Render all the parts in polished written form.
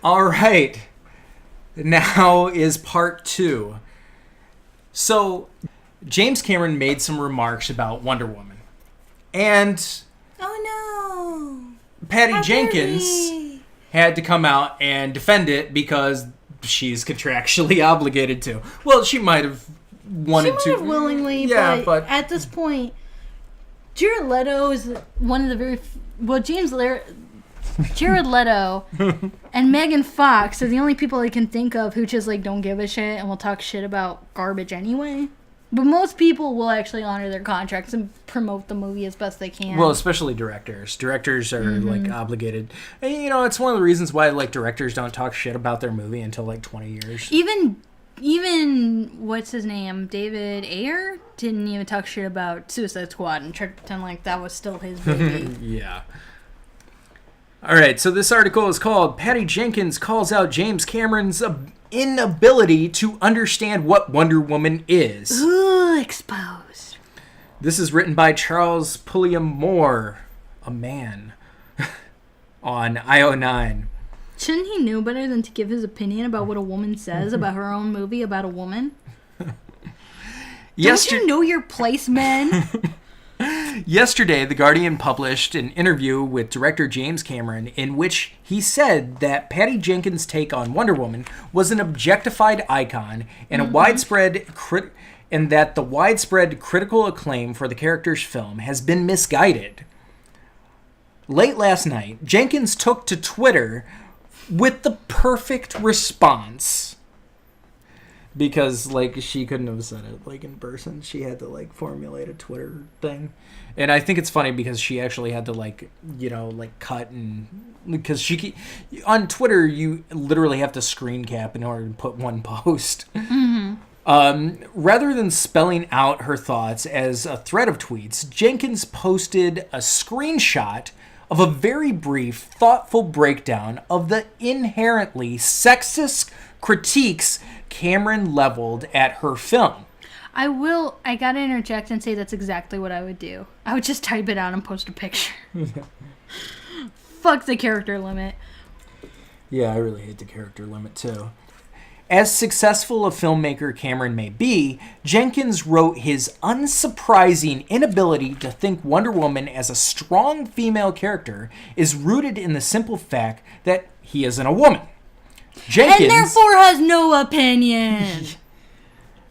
All right. Now is part 2. So, James Cameron made some remarks about Wonder Woman. And Oh no! Patty Jenkins had to come out and defend it because she's contractually obligated to. Well, she might have wanted to. She might have willingly, yeah, but at this point, Jared Leto is one of the very... Jared Leto and Megan Fox are the only people I can think of who just, like, don't give a shit and will talk shit about garbage anyway. But most people will actually honor their contracts and promote the movie as best they can. Well, especially directors. Directors are, like, obligated. And, you know, it's one of the reasons why, like, directors don't talk shit about their movie until, like, 20 years. Even what's his name? David Ayer didn't even talk shit about Suicide Squad and tried to pretend like that was still his baby. Yeah. All right, so this article is called Patty Jenkins Calls Out James Cameron's Inability to Understand What Wonder Woman Is. Ooh, exposed. This is written by Charles Pulliam Moore, a man, on IO9. Shouldn't he know better than to give his opinion about what a woman says about her own movie about a woman? Don't you know your place, man? Yesterday, The Guardian published an interview with director James Cameron in which he said that Patty Jenkins' take on Wonder Woman was an objectified icon and and that the widespread critical acclaim for the character's film has been misguided. Late last night, Jenkins took to Twitter with the perfect response. Because, like, she couldn't have said it, like, in person. She had to, like, formulate a Twitter thing. And I think it's funny because she actually had to, like, you know, like, cut and... Because on Twitter, you literally have to screen cap in order to put one post. Mm-hmm. Rather than spelling out her thoughts as a thread of tweets, Jenkins posted a screenshot of a very brief, thoughtful breakdown of the inherently sexist critiques Cameron leveled at her film. I gotta interject and say that's exactly what I would do. I would just type it out and post a picture. Fuck the character limit. Yeah, I really hate the character limit too. As successful a filmmaker Cameron may be, Jenkins wrote his unsurprising inability to think Wonder Woman as a strong female character is rooted in the simple fact that he isn't a woman. Jenkins, and therefore has no opinion.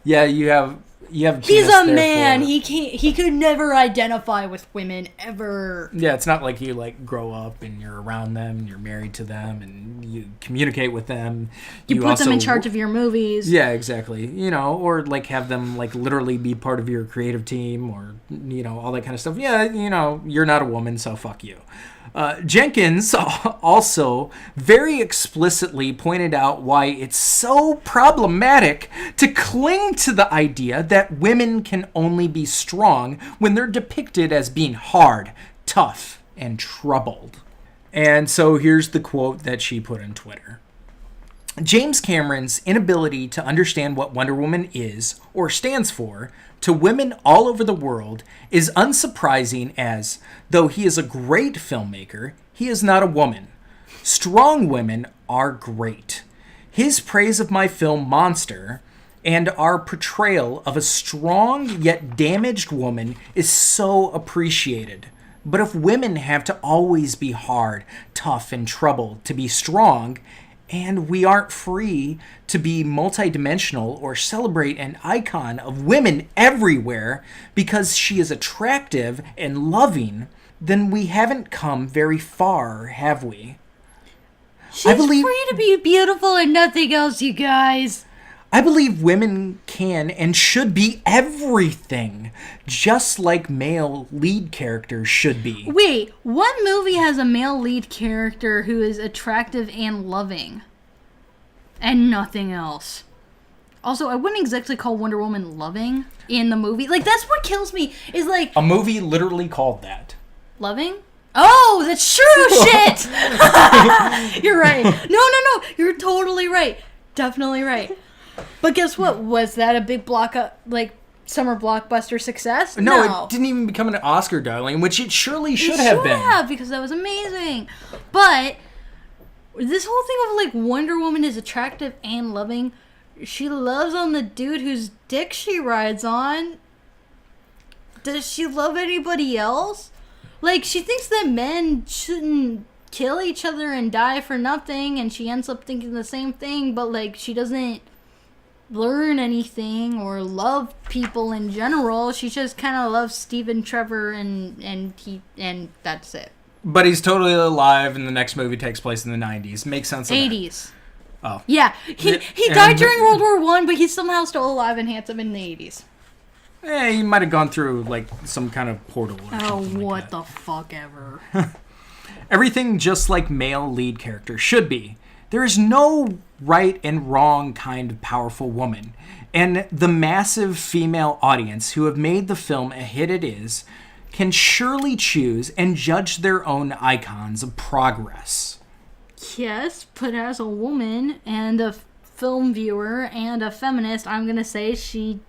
Yeah, you have. He's a man. He could never identify with women ever. Yeah, it's not like you like grow up and you're around them and you're married to them and you communicate with them. You put them in charge of your movies. Yeah, exactly. You know, or like have them like literally be part of your creative team or you know all that kind of stuff. Yeah, you know, you're not a woman, so fuck you. Jenkins also very explicitly pointed out why it's so problematic to cling to the idea that women can only be strong when they're depicted as being hard, tough, and troubled. And so here's the quote that she put on Twitter. James Cameron's inability to understand what Wonder Woman is, or stands for, to women all over the world is unsurprising as, though he is a great filmmaker, he is not a woman. Strong women are great. His praise of my film Monster and our portrayal of a strong yet damaged woman is so appreciated. But if women have to always be hard, tough, and troubled to be strong, and we aren't free to be multidimensional or celebrate an icon of women everywhere because she is attractive and loving, then we haven't come very far, have we? She's free to be beautiful and nothing else, you guys. I believe women can and should be everything, just like male lead characters should be. Wait, what movie has a male lead character who is attractive and loving? And nothing else. Also, I wouldn't exactly call Wonder Woman loving in the movie. Like, that's what kills me, is like... A movie literally called that. Loving? Oh, that's true, shit! You're right. No, you're totally right. Definitely right. But guess what? Was that a big summer blockbuster success? No, it didn't even become an Oscar darling, which it surely should have been. Because that was amazing. But This whole thing of like Wonder Woman is attractive and loving. She loves on the dude whose dick she rides on. Does she love anybody else? Like, she thinks that men shouldn't kill each other and die for nothing, and she ends up thinking the same thing, but like, she doesn't learn anything or love people in general. She just kind of loves Stephen Trevor and that's it. But he's totally alive, and the next movie takes place in the 90s. Makes sense. 80s. Oh. Yeah, he died during World War One, but he's somehow still alive and handsome in the 80s. He might have gone through like some kind of portal. Oh, what the fuck ever. Everything just like male lead characters should be. There is no right and wrong kind of powerful woman. And the massive female audience who have made the film a hit it is can surely choose and judge their own icons of progress. Yes, but as a woman and a film viewer and a feminist, I'm going to say she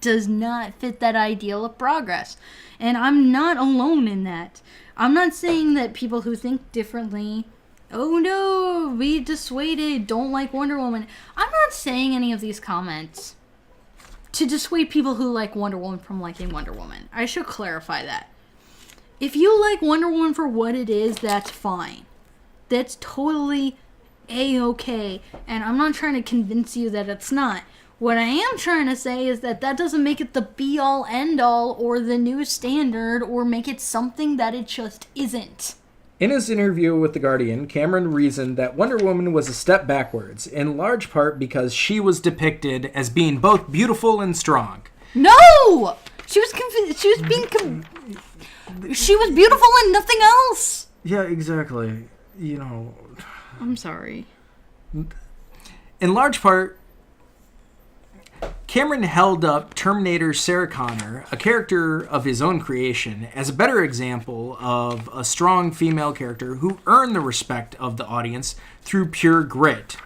does not fit that ideal of progress. And I'm not alone in that. I'm not saying that people who think differently, oh no, be dissuaded, don't like Wonder Woman. I'm not saying any of these comments to dissuade people who like Wonder Woman from liking Wonder Woman. I should clarify that. If you like Wonder Woman for what it is, that's fine. That's totally A-okay. And I'm not trying to convince you that it's not. What I am trying to say is that doesn't make it the be-all, end-all, or the new standard, or make it something that it just isn't. In his interview with The Guardian, Cameron reasoned that Wonder Woman was a step backwards, in large part because she was depicted as being both beautiful and strong. No! She was she was beautiful and nothing else! Yeah, exactly. I'm sorry. In large part, Cameron held up Terminator's Sarah Connor, a character of his own creation, as a better example of a strong female character who earned the respect of the audience through pure grit.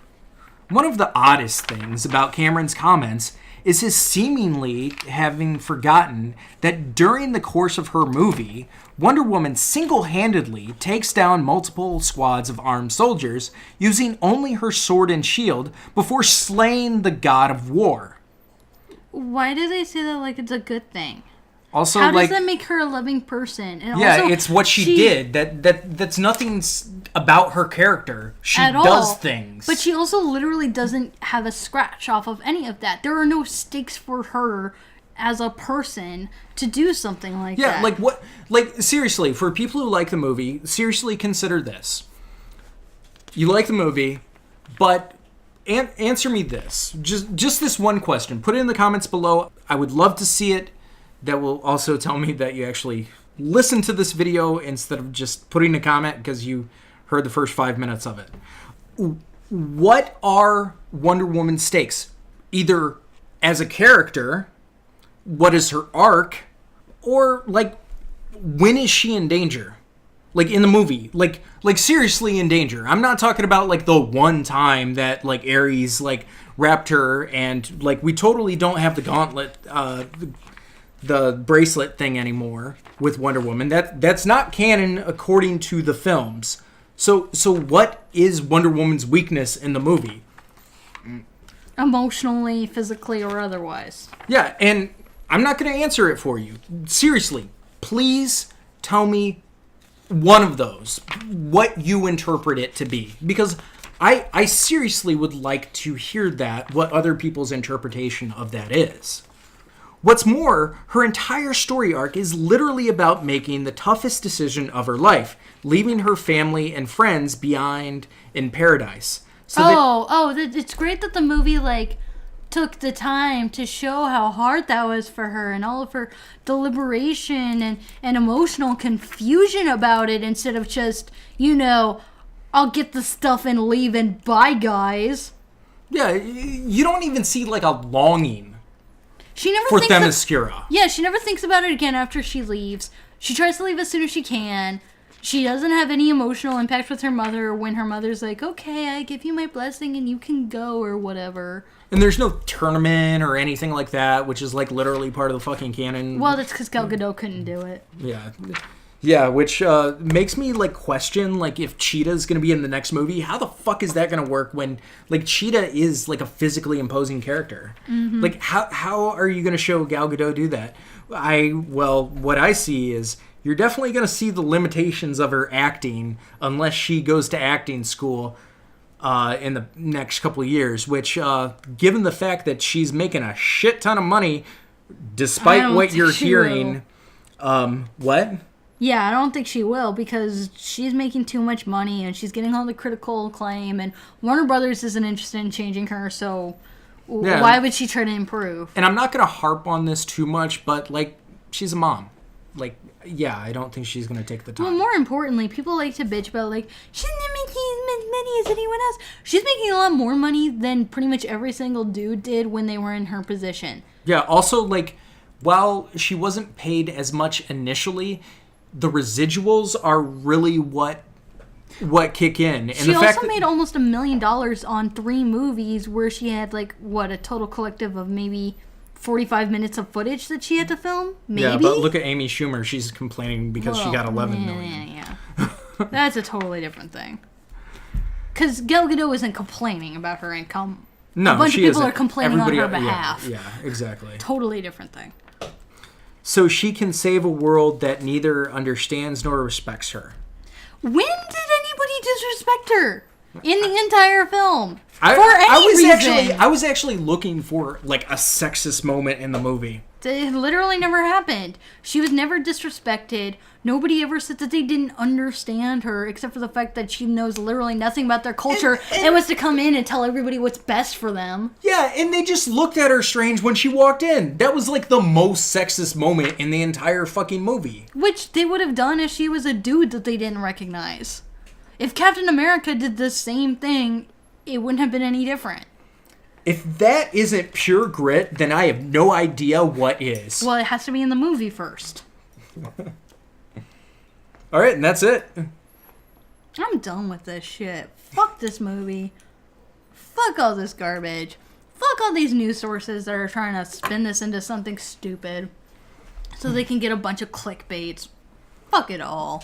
One of the oddest things about Cameron's comments is his seemingly having forgotten that during the course of her movie, Wonder Woman single-handedly takes down multiple squads of armed soldiers using only her sword and shield before slaying the god of war. Why do they say that like it's a good thing? Also, how does that make her a loving person? And yeah, also, it's what she did. That's nothing about her character. She does things. But she also literally doesn't have a scratch off of any of that. There are no stakes for her as a person to do something like that. Yeah, like what? Like, seriously, for people who like the movie, seriously consider this. You like the movie, but answer me this. Just this one question. Put it in the comments below. I would love to see it. That will also tell me that you actually listened to this video instead of just putting a comment because you heard the first 5 minutes of it. What are Wonder Woman's stakes? Either as a character, what is her arc, or like when is she in danger? Like in the movie, like seriously in danger. I'm not talking about like the one time that like Ares like wrapped her and like we totally don't have the gauntlet, the bracelet thing anymore with Wonder Woman. That's not canon according to the films. So what is Wonder Woman's weakness in the movie? Emotionally, physically, or otherwise. Yeah, and I'm not going to answer it for you. Seriously, please tell me one of those, what you interpret it to be. Because I seriously would like to hear that, what other people's interpretation of that is. What's more, her entire story arc is literally about making the toughest decision of her life, leaving her family and friends behind in paradise. It's great that the movie like took the time to show how hard that was for her and all of her deliberation and emotional confusion about it instead of just, I'll get the stuff and leave and bye, guys. Yeah, you don't even see like a longing. She never for thinks Themyscira. Yeah, she never thinks about it again after she leaves. She tries to leave as soon as she can. She doesn't have any emotional impact with her mother when her mother's like, okay, I give you my blessing and you can go or whatever. And there's no tournament or anything like that, which is like literally part of the fucking canon. Well, that's because Gal Gadot couldn't do it. Yeah. Yeah, which makes me like question like if Cheetah's gonna be in the next movie. How the fuck is that gonna work when like Cheetah is like a physically imposing character? Like how are you gonna show Gal Gadot do that? What I see is you're definitely gonna see the limitations of her acting unless she goes to acting school in the next couple of years. Which, given the fact that she's making a shit ton of money, despite what you're hearing, what? Yeah, I don't think she will because she's making too much money and she's getting all the critical acclaim and Warner Brothers isn't interested in changing her, so why would she try to improve? And I'm not going to harp on this too much, but, like, she's a mom. Like, yeah, I don't think she's going to take the time. Well, more importantly, people like to bitch about, like, she's not making as much money as anyone else. She's making a lot more money than pretty much every single dude did when they were in her position. Yeah, also, like, while she wasn't paid as much initially, the residuals are really what kick in. And she also made almost $1 million on 3 movies where she had like a total collective of maybe 45 minutes of footage that she had to film. Maybe. Yeah, but look at Amy Schumer. She's complaining because she got 11 million. Yeah. That's a totally different thing. Because Gal Gadot isn't complaining about her income. No, a bunch of people isn't. are complaining on her behalf. Yeah, exactly. Totally different thing. So she can save a world that neither understands nor respects her. When did anybody disrespect her in the entire film? I was actually looking for like a sexist moment in the movie. It literally never happened. She was never disrespected. Nobody ever said that they didn't understand her, except for the fact that she knows literally nothing about their culture and was to come in and tell everybody what's best for them. Yeah, and they just looked at her strange when she walked in. That was like the most sexist moment in the entire fucking movie. Which they would have done if she was a dude that they didn't recognize. If Captain America did the same thing, it wouldn't have been any different. If that isn't pure grit, then I have no idea what is. Well, it has to be in the movie first. All right, and that's it. I'm done with this shit. Fuck this movie. Fuck all this garbage. Fuck all these news sources that are trying to spin this into something stupid so they can get a bunch of clickbaits. Fuck it all.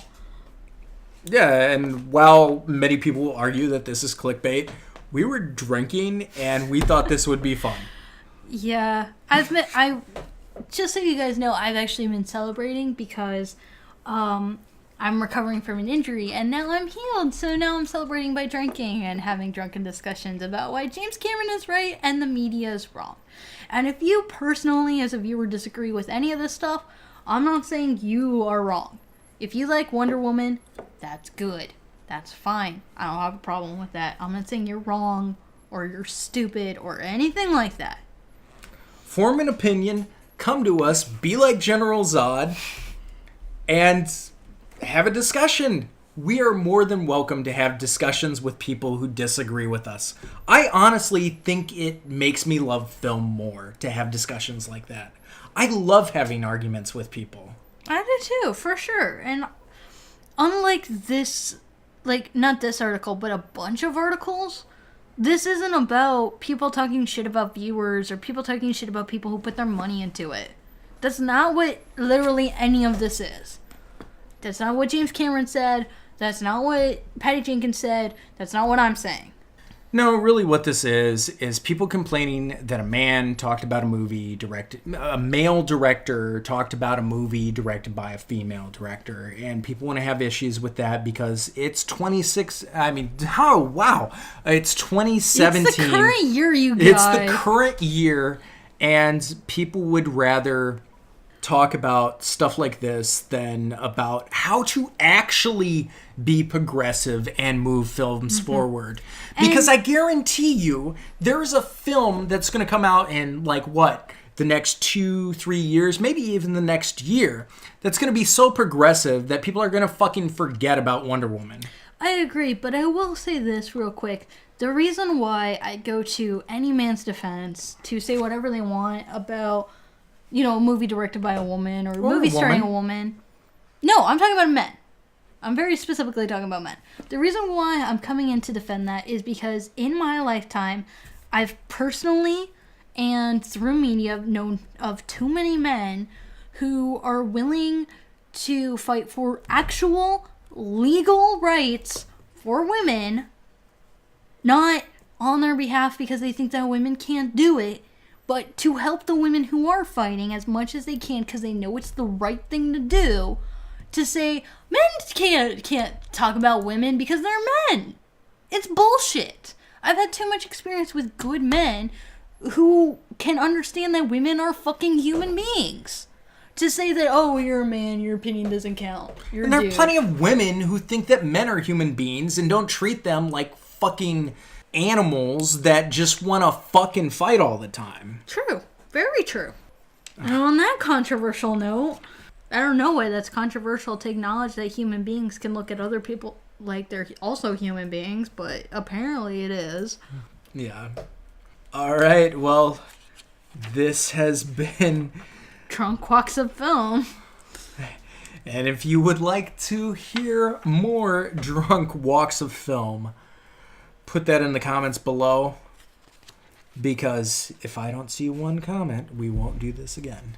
Yeah, and while many people argue that this is clickbait, we were drinking and we thought this would be fun. Yeah, just so you guys know, I've actually been celebrating because I'm recovering from an injury and now I'm healed. So now I'm celebrating by drinking and having drunken discussions about why James Cameron is right and the media is wrong. And if you personally, as a viewer, disagree with any of this stuff, I'm not saying you are wrong. If you like Wonder Woman, that's good. That's fine. I don't have a problem with that. I'm not saying you're wrong or you're stupid or anything like that. Form an opinion, come to us, be like General Zod, and have a discussion. We are more than welcome to have discussions with people who disagree with us. I honestly think it makes me love film more to have discussions like that. I love having arguments with people. I do too, for sure. And unlike this, like, not this article, but a bunch of articles, this isn't about people talking shit about viewers or people talking shit about people who put their money into it. That's not what literally any of this is. That's not what James Cameron said. That's not what Patty Jenkins said. That's not what I'm saying. No, really what this is people complaining that a male director talked about a movie directed by a female director, and people want to have issues with that because it's 2017. It's the current year, you guys. It's the current year, and people would rather talk about stuff like this than about how to actually be progressive and move films forward. Because I guarantee you, there's a film that's going to come out in, the next 2-3 years, maybe even the next year, that's going to be so progressive that people are going to fucking forget about Wonder Woman. I agree, but I will say this real quick. The reason why I go to any man's defense to say whatever they want about, a movie directed by a woman or a movie starring a woman. No, I'm talking about men. I'm very specifically talking about men. The reason why I'm coming in to defend that is because in my lifetime, I've personally and through media known of too many men who are willing to fight for actual legal rights for women, not on their behalf because they think that women can't do it, but to help the women who are fighting as much as they can because they know it's the right thing to do, to say men can't talk about women because they're men. It's bullshit. I've had too much experience with good men who can understand that women are fucking human beings. To say that, oh, you're a man, your opinion doesn't count. You're And there are plenty of women who think that men are human beings and don't treat them like fucking animals that just want to fucking fight all the time. True. Very true. And on that controversial note, I don't know why that's controversial to acknowledge that human beings can look at other people like they're also human beings, but apparently it is. Yeah. All right, well, this has been Drunk Walks of Film. And if you would like to hear more Drunk Walks of Film, put that in the comments below, because if I don't see one comment, we won't do this again.